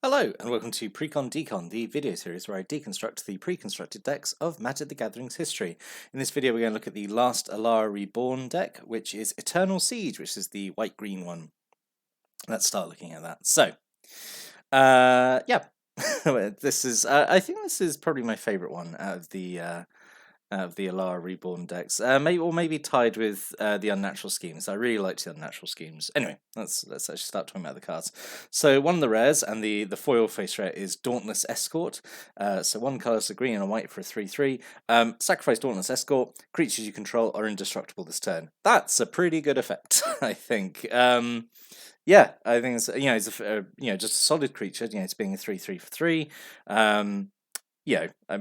Hello, and welcome to Precon Decon, the video series where I deconstruct the pre-constructed decks of Magic the Gathering's history. In this video, we're going to look at the last Alara Reborn deck, which is Eternal Siege, which is the white-green one. Let's start looking at that. So, yeah, this is. I think this is probably my favourite one out of the Alara Reborn decks. Maybe tied with the Unnatural Schemes. I really liked the Unnatural Schemes. Anyway, let's actually start talking about the cards. So one of the rares and the foil face rare is Dauntless Escort. So one colour, so green and white for a 3/3. Sacrifice Dauntless Escort. Creatures you control are indestructible this turn. That's a pretty good effect, I think. Yeah, I think it's it's just a solid creature. It's being a 3/3 for 3.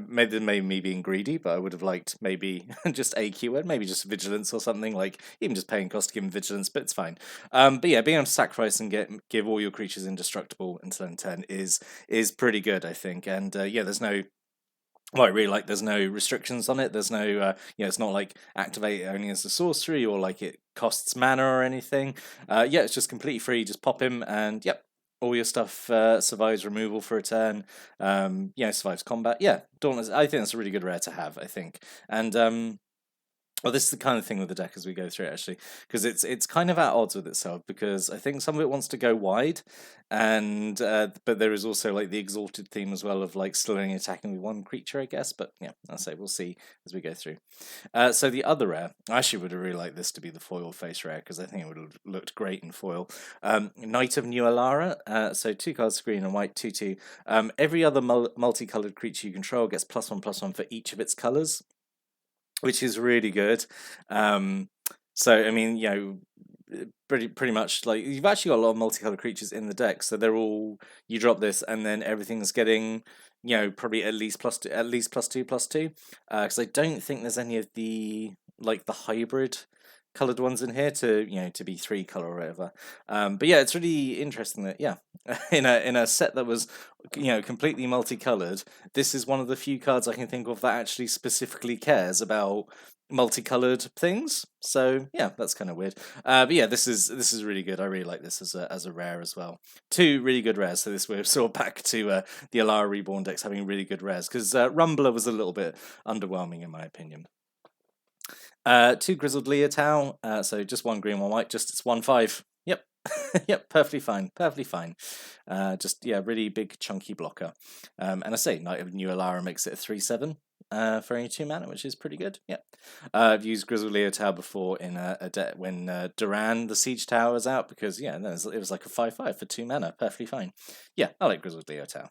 Maybe me being greedy, but I would have liked maybe just a keyword, maybe just vigilance or something, like even just paying cost to give him vigilance, but it's fine. But yeah, being able to sacrifice and give all your creatures indestructible until end turn is pretty good, I think. And there's no. Well, I really like there's no restrictions on it. There's no, it's not like activate only as a sorcery or like it costs mana or anything. It's just completely free. Just pop him and yep, all your stuff survives removal for a turn. Survives combat. Yeah, Dauntless. I think that's a really good rare to have. I think, and well, this is the kind of thing with the deck as we go through it, actually, because it's kind of at odds with itself. Because I think some of it wants to go wide, and but there is also like the exalted theme as well of like still only attacking with one creature, I guess. But yeah, I'll say we'll see as we go through. So the other rare, I actually would have really liked this to be the foil face rare because I think it would have looked great in foil. Knight of New Alara. So 2 cards, green and white, 2/2. Every other multicolored creature you control gets +1/+1 for each of its colors, which is really good. So I mean, pretty much like you've actually got a lot of multicolored creatures in the deck, so they're all you drop this and then everything's getting probably at least +2/+2. Because I don't think there's any of the hybrid colored ones in here to be 3 color or whatever. But yeah, it's really interesting that in a set that was completely multicolored, this is one of the few cards I can think of that actually specifically cares about multicolored things. So yeah, that's kind of weird. But yeah, this is really good. I really like this as a rare as well. 2 really good rares. So this we're sort of back to the Alara Reborn decks having really good rares because Rumbler was a little bit underwhelming in my opinion. 2 Grizzled Leotau, so just 1 green, 1 white, just it's 1/5. Yep, yep, perfectly fine, perfectly fine. Really big chunky blocker. And I say Knight of New Alara makes it a 3/7 for only 2 mana, which is pretty good. Yep. I've used Grizzled Leotau before in a deck when Duran the Siege Tower was out because it was like a 5/5 for 2 mana, perfectly fine. Yeah, I like Grizzled Leotau.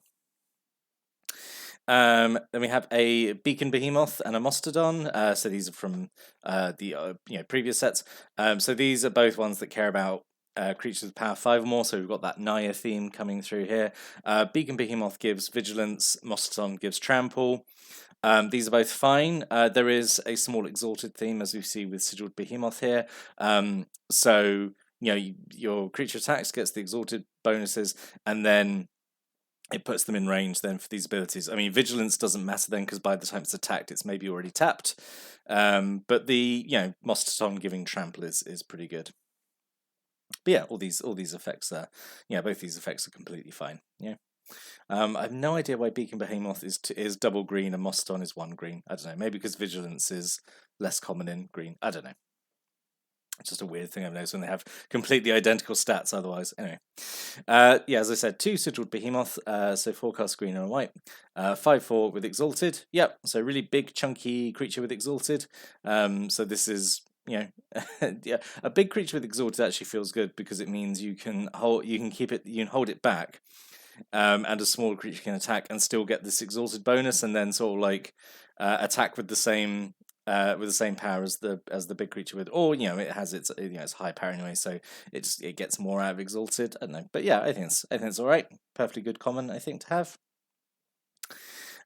Then we have a Beacon Behemoth and a Mastodon. So these are from the previous sets. So these are both ones that care about creatures with power 5 or more. So we've got that Naya theme coming through here. Beacon Behemoth gives Vigilance. Mastodon gives Trample. These are both fine. There is a small exalted theme as we see with Sigiled Behemoth here. So your creature attacks gets the exalted bonuses, and then it puts them in range then for these abilities. I mean, vigilance doesn't matter then because by the time it's attacked, it's maybe already tapped. But the Mastodon giving trample is pretty good. But yeah, all these effects are both these effects are completely fine. Yeah. I have no idea why Beacon Behemoth is double green and Mastodon is 1 green. I don't know. Maybe because vigilance is less common in green. I don't know. It's just a weird thing I've noticed when they have completely identical stats otherwise. Anyway. As I said, 2 Sigiled Behemoth, so 4 cards green and white. 5/4 with Exalted. Yep, so really big chunky creature with Exalted. So this is a big creature with Exalted actually feels good because it means you can hold it back. And a small creature can attack and still get this Exalted bonus, and then sort of like attack with the same power as the big creature with, or it has its it's high power anyway, so it gets more out of Exalted. I don't know, but yeah, I think it's all right. Perfectly good common, I think, to have.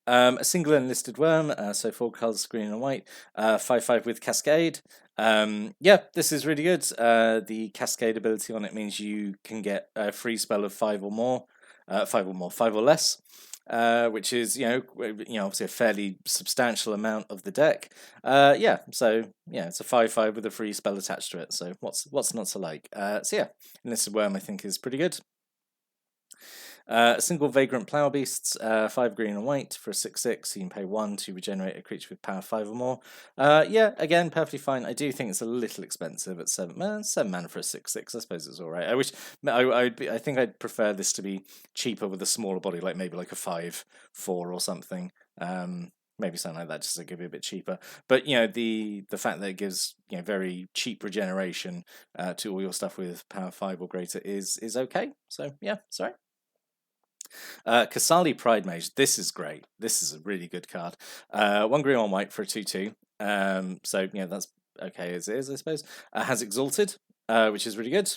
A single enlisted worm, so 4 colors, green and white, 5/5 with Cascade. This is really good. The Cascade ability on it means you can get a free spell of 5 or more, 5 or less. Which is obviously a fairly substantial amount of the deck. It's a 5/5 with a free spell attached to it. So what's not to like? Enlisted Worm I think is pretty good. Single Vagrant Plough Beasts, 5 green and white for a 6/6. You can pay 1 to regenerate a creature with power 5 or more. Yeah, again, perfectly fine. I do think it's a little expensive at 7 mana for a 6/6. I suppose it's alright. I think I'd prefer this to be cheaper with a smaller body, like maybe like a 5/4 or something. Maybe something like that, just to give it a bit cheaper. But the fact that it gives very cheap regeneration to all your stuff with power 5 or greater is okay. So yeah, sorry. Kasali Pride Mage. This is great. This is a really good card. 1 green, 1 white for a 2/2. So that's okay as it is, I suppose. Has Exalted, which is really good.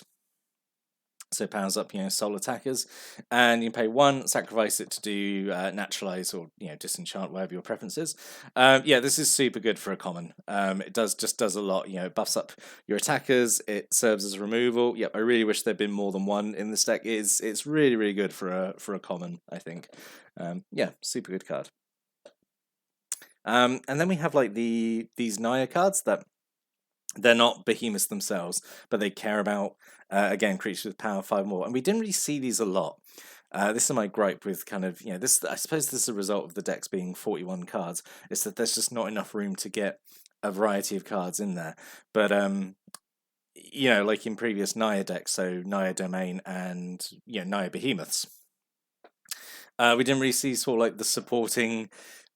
So powers up, soul attackers, and you can pay 1, sacrifice it to do naturalize or disenchant, whatever your preference is. Yeah, this is super good for a common. It just does a lot. It buffs up your attackers. It serves as removal. Yep, I really wish there'd been more than one in this deck. It's really really good for a common, I think. Yeah, super good card. And then we have like these Naya cards that they're not behemoths themselves, but they care about, again, creatures with power 5 more. And we didn't really see these a lot. This is my gripe with kind of, this. I suppose this is a result of the decks being 41 cards. Is that there's just not enough room to get a variety of cards in there. But, like in previous Naya decks, so Naya Domain and, Naya Behemoths, we didn't really see sort of like the supporting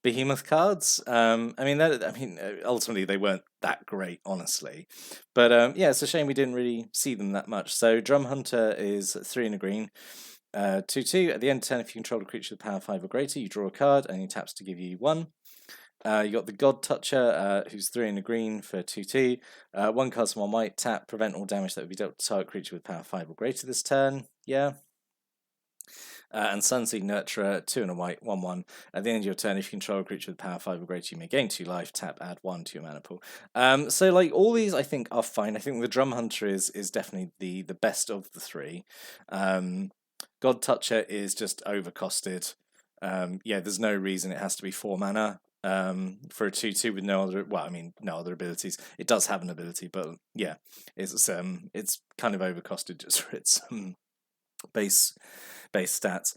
behemoth cards. Ultimately they weren't that great, honestly. But yeah, it's a shame we didn't really see them that much. So Drum Hunter is 3 and a green. 2/2. At the end of turn, if you control a creature with power 5 or greater, you draw a card and he taps to give you 1. You got the God Toucher, who's 3 and a green for 2/2. 1 card, 1 white, tap, prevent all damage that would be dealt to target creature with power 5 or greater this turn. Yeah. And Sunseed Nurturer, 2 and a white, 1/1. At the end of your turn, if you control a creature with power 5 or greater, you may gain 2 life, tap, add 1 to your mana pool. So like all these I think are fine. I think the Drum Hunter is definitely the best of the 3. God Toucher is just overcosted. Yeah, there's no reason it has to be 4 mana. For a 2/2 with no other abilities. It does have an ability, but yeah, it's kind of overcosted just for its base stats.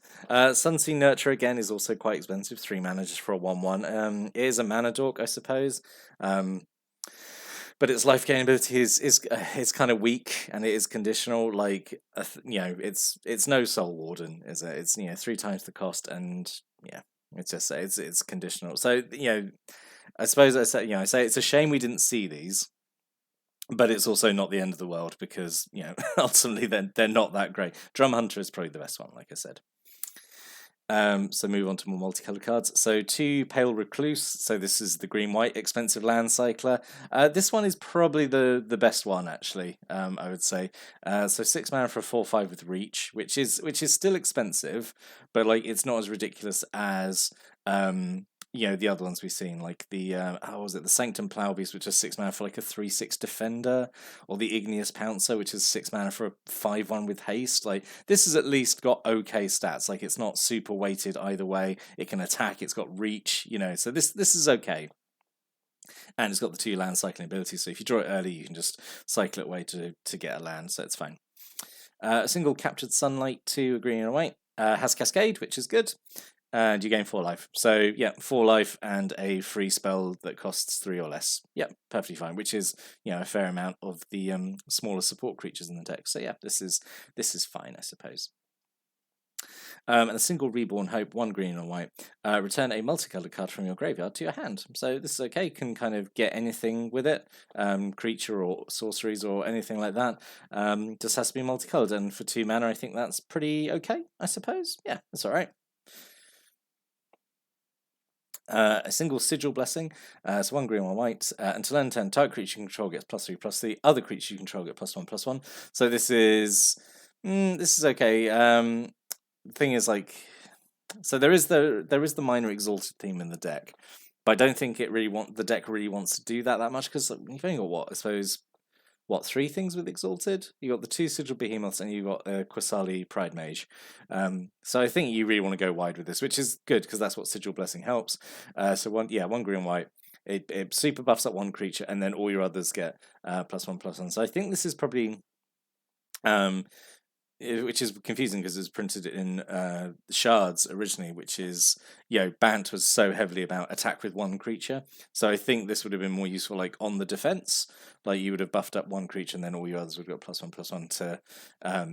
Sunsea Nurture again is also quite expensive, 3 mana just for a 1/1. It is a mana dork, I suppose. But its life gain ability is kind of weak, and it is conditional. Like it's no Soul Warden, is it? It's 3 times the cost, and yeah, it's conditional. So I suppose I say it's a shame we didn't see these. But it's also not the end of the world because, ultimately they're not that great. Drum Hunter is probably the best one, like I said. So move on to more multicolored cards. So 2 Pale Recluse. So this is the green-white expensive land cycler. This one is probably the best one, actually, I would say. So 6 mana for a 4/5 with reach, which is still expensive, but like it's not as ridiculous as the other ones we've seen, like the how was it, the Sanctum Plowbeast, which is 6 mana for like a 3/6 defender, or the Igneous Pouncer, which is 6 mana for a 5/1 with haste. Like this has at least got okay stats. Like it's not super weighted either way. It can attack. It's got reach. So this is okay. And it's got the 2 land cycling abilities. So if you draw it early, you can just cycle it away to get a land. So it's fine. A single Captured Sunlight, 2 green and a white. Has Cascade, which is good. And you gain 4 life. So yeah, 4 life and a free spell that costs 3 or less. Yep, perfectly fine. Which is a fair amount of the smaller support creatures in the deck. So yeah, this is fine, I suppose. And a single Reborn Hope, 1 green and white. Return a multicolored card from your graveyard to your hand. So this is okay. You can kind of get anything with it, creature or sorceries or anything like that. Just has to be multicolored. And for 2 mana, I think that's pretty okay, I suppose. Yeah, that's all right. A single Sigil Blessing, so 1 green, 1 white. Until end turn, target creature you control gets +3/+3. Other creature you control get +1/+1. So this is okay. The thing is, like, so there is the minor exalted theme in the deck, but I don't think the deck really wants to do that much because you've only got I suppose 3 things with Exalted? You got the 2 Sigil Behemoths and you got Quasali Pride Mage. So I think you really want to go wide with this, which is good because that's what Sigil Blessing helps. So 1 green white. It super buffs up 1 creature and then all your others get +1/+1. So I think this is probably which is confusing because it was printed in shards originally, which is, Bant was so heavily about attack with one creature. So I think this would have been more useful like on the defense. Like you would have buffed up one creature and then all your others would have got +1/+1 to,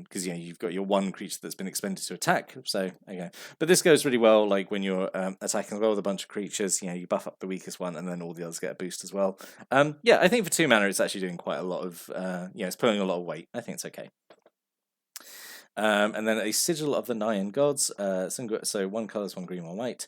because you've got your one creature that's been expended to attack. So okay, but this goes really well like when you're attacking as well with a bunch of creatures. You buff up the weakest one and then all the others get a boost as well. I think for 2 mana it's actually doing quite a lot of, it's pulling a lot of weight. I think it's okay. And then a Sigil of the Nyan Gods. So 1 colours, 1 green, 1 white.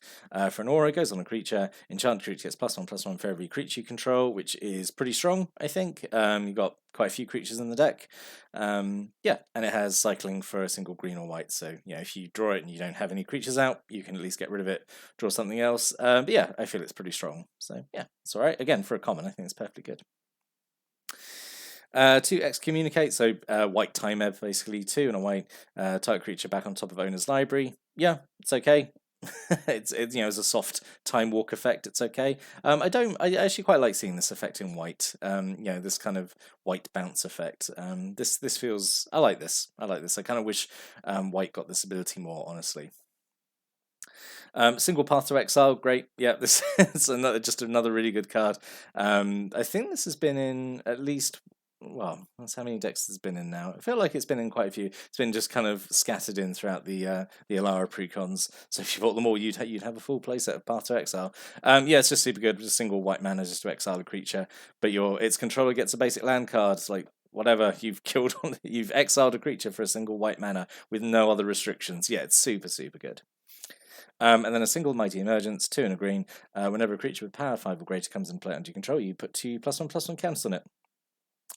For an aura, goes on a creature. Enchanted creature gets +1/+1 for every creature you control, which is pretty strong, I think. You've got quite a few creatures in the deck. And it has cycling for a single green or white. So, if you draw it and you don't have any creatures out, you can at least get rid of it, draw something else. But I feel it's pretty strong. So, it's alright. Again, for a common, I think it's perfectly good. 2 excommunicate, so white time ev, basically 2 and a white target creature back on top of owner's library. Yeah, it's okay. it's as a soft time walk effect. It's okay. I actually quite like seeing this effect in white. This kind of white bounce effect. This feels. I like this. I kind of wish white got this ability more. Honestly. Single Path to Exile, great. Yeah, this is just another really good card. I think this has been in at least. Well, that's how many decks it's been in now. I feel like it's been in quite a few. It's been just kind of scattered in throughout the Alara Precons. So if you bought them all, you'd have a full playset of Path to Exile. It's just super good. Just a single white mana just to exile a creature, but its controller gets a basic land card. It's like whatever you've exiled a creature for a single white mana with no other restrictions. Yeah, it's super good. And then a single Mighty Emergence, 2 and a green. Whenever a creature with power 5 or greater comes in play under your control, you put 2 +1/+1 counters on it.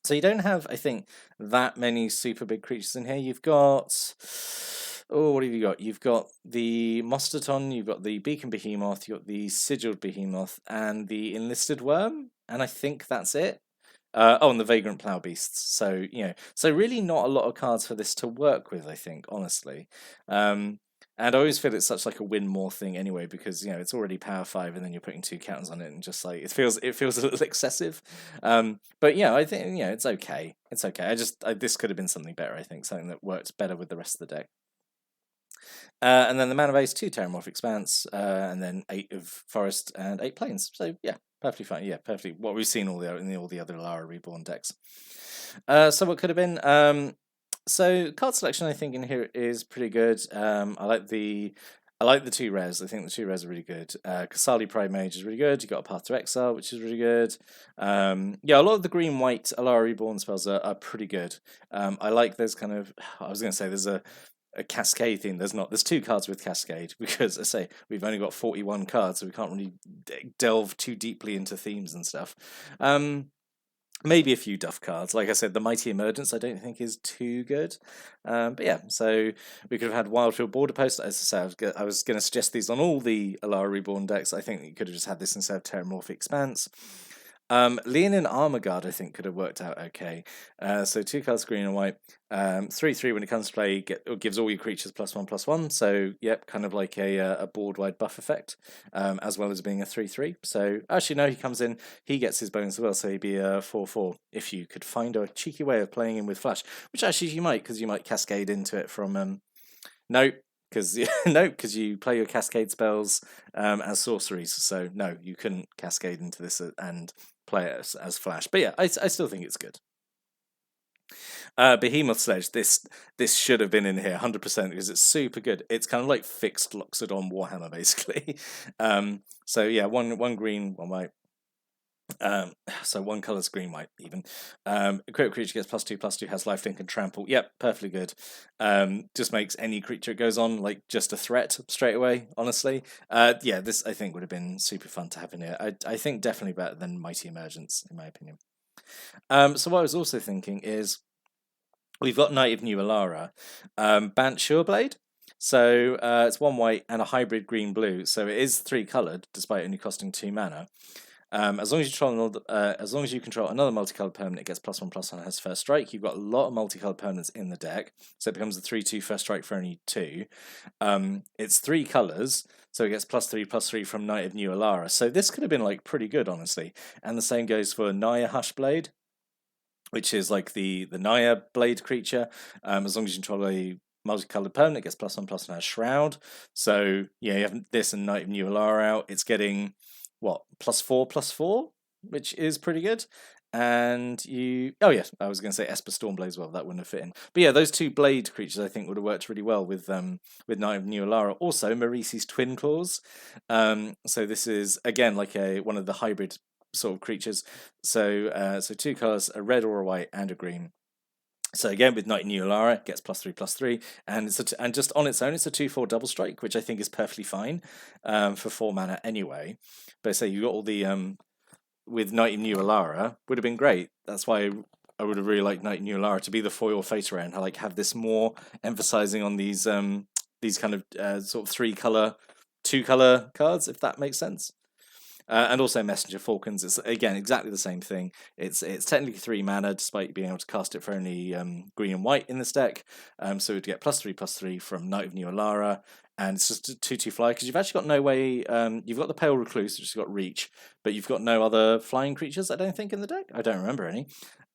So you don't have, I think, that many super big creatures in here. You've got, what have you got? You've got the Mostaton, you've got the Beacon Behemoth, you've got the Sigiled Behemoth, and the Enlisted Worm, and I think that's it. And the Vagrant Plough Beasts. So, so really not a lot of cards for this to work with, I think, honestly. And I always feel it's such like a win more thing anyway, because it's already power 5 and then you're putting 2 counters on it and just like it feels a little excessive. But I think it's okay. It's okay. This could have been something better, I think, something that worked better with the rest of the deck. And then the mana base, 2 Terramorph Expanse, and then 8 of Forest and 8 Plains. So perfectly fine. Yeah, perfectly what we've seen in all the other Alara Reborn decks. So what could have been so card selection, I think, in here is pretty good. I like the 2 rares. I think the 2 rares are really good. Kasali Pride Mage is really good. You got a Path to Exile, which is really good. A lot of the green-white Alara Reborn spells are pretty good. I like there's kind of, I was going to say there's a Cascade theme. There's 2 cards with Cascade because I say we've only got 41 cards, so we can't really delve too deeply into themes and stuff. Maybe a few duff cards. Like I said, the Mighty Emergence I don't think is too good. But so we could have had Wildfield Border Post. As I say, I was going to suggest these on all the Alara Reborn decks. I think you could have just had this instead of Terramorphic Expanse. Leonin Armor Guard, I think, could have worked out okay. So 2 cards, green and white. 3/3 when it comes to play, gives all your creatures +1/+1. So kind of like a board-wide buff effect, as well as being a 3/3. So actually, no, he comes in, he gets his bonus as well. So he'd be a 4/4 if you could find a cheeky way of playing him with Flash, which actually you might, because you might cascade into it from no. Because you play your cascade spells as sorceries, so no, you couldn't cascade into this and play it as Flash. But I still think it's good. Behemoth Sledge, this should have been in here 100% because it's super good. It's kind of like fixed Loxodon Warhammer basically. So 1 green, 1 white. So 1 colour's green, white even. Equipped creature gets +2/+2, has lifelink and trample. Yep, perfectly good. Just makes any creature it goes on like just a threat straight away, honestly. This I think would have been super fun to have in here. I think definitely better than Mighty Emergence, in my opinion. So what I was also thinking is we've got Knight of New Alara, Bant Sureblade. So it's 1 white and a hybrid green-blue. So it is 3 coloured, despite only costing 2 mana. As long as you control another multicolored permanent, it gets +1/+1 has first strike. You've got a lot of multicolored permanents in the deck, so it becomes a 3/2 first strike for only 2. It's 3 colors, so it gets +3/+3 from Knight of New Alara. So this could have been like pretty good, honestly. And the same goes for Naya Hushblade, which is like the Naya blade creature. As long as you control a multicolored permanent, it gets +1/+1 and has Shroud. So yeah, you have this and Knight of New Alara out. It's getting what, +4/+4, which is pretty good. And you, oh yeah, I was going to say Esper Stormblade as well. That wouldn't have fit in. But yeah, those two blade creatures I think would have worked really well with Knight of New Alara. Also, Marisi's Twin Claws. So this is again like one of the hybrid sort of creatures. So so 2 colors, a red or a white and a green. So again, with Knight New Alara, gets +3/+3, and and just on its own, it's a 2/4 double strike, which I think is perfectly fine for 4 mana anyway. But say you got all the with Knight New Alara would have been great. That's why I would have really liked Knight New Alara to be the foil Fate Array and like have this more emphasizing on these kind of sort of 3-color, 2-color cards, if that makes sense. And also Messenger Falcons is again exactly the same thing. It's technically 3 mana, despite being able to cast it for only green and white in this deck. So we'd get +3/+3 from Knight of New Alara, and it's just a 2/2 fly because you've actually got no way. You've got the Pale Recluse, which has got reach, but you've got no other flying creatures. I don't think in the deck. I don't remember any.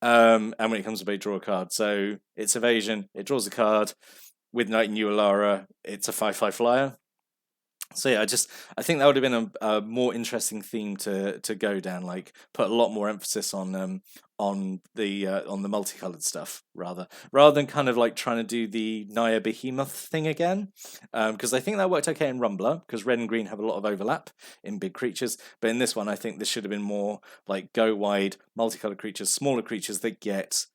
And when it comes to bait, draw a card. So it's evasion. It draws a card. With Knight New Alara, it's a 5/5 flyer. So yeah, I think that would have been a more interesting theme to go down. Like put a lot more emphasis on the multicolored stuff rather than kind of like trying to do the Naya Behemoth thing again. Because I think that worked okay in Rumbler because red and green have a lot of overlap in big creatures. But in this one, I think this should have been more like go wide, multicolored creatures, smaller creatures that get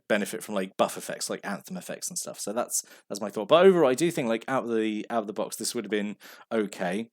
benefit from like buff effects like anthem effects and stuff. So that's my thought. But overall, I do think like out of the box, this would have been okay.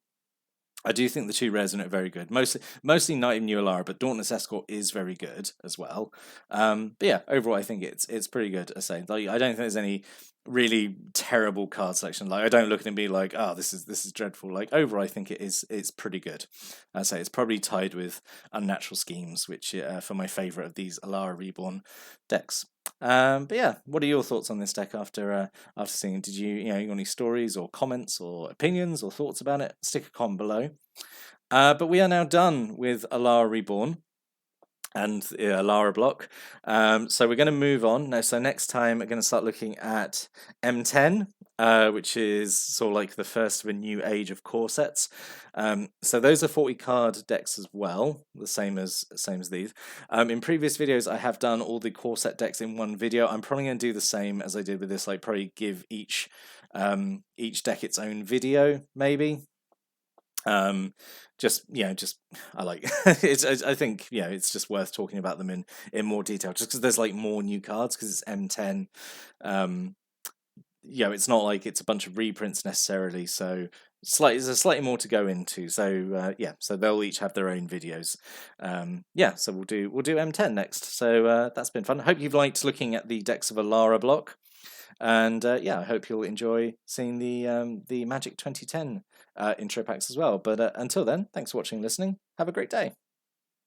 I do think the 2 rares are not very good. Mostly Knight of New Alara, but Dauntless Escort is very good as well. But yeah, overall I think it's pretty good. I say like, I don't think there's any really terrible card selection. Like I don't look at it and be like, oh, this is dreadful. Like overall, I think it's pretty good. I say it's probably tied with Unnatural Schemes, which for my favourite of these Alara Reborn decks. But yeah, what are your thoughts on this deck after seeing it? Did you got any stories or comments or opinions or thoughts about it? Stick a comment below. But we are now done with Alara Reborn and Alara block. So we're going to move on now. So next time we're going to start looking at M10, which is sort of like the first of a new age of core sets. So those are 40 card decks as well, the same as these. In previous videos, I have done all the core set decks in one video. I'm probably going to do the same as I did with this, like probably give each deck its own video, maybe. Just I like I think it's just worth talking about them in more detail, just because there's like more new cards because it's M10. It's not like it's a bunch of reprints necessarily, so there's slightly more to go into. So so they'll each have their own videos. So we'll do M10 next. So that's been fun. I hope you've liked looking at the decks of Alara block. And I hope you'll enjoy seeing the Magic 2010 intro packs as well. But until then, thanks for watching and listening. Have a great day.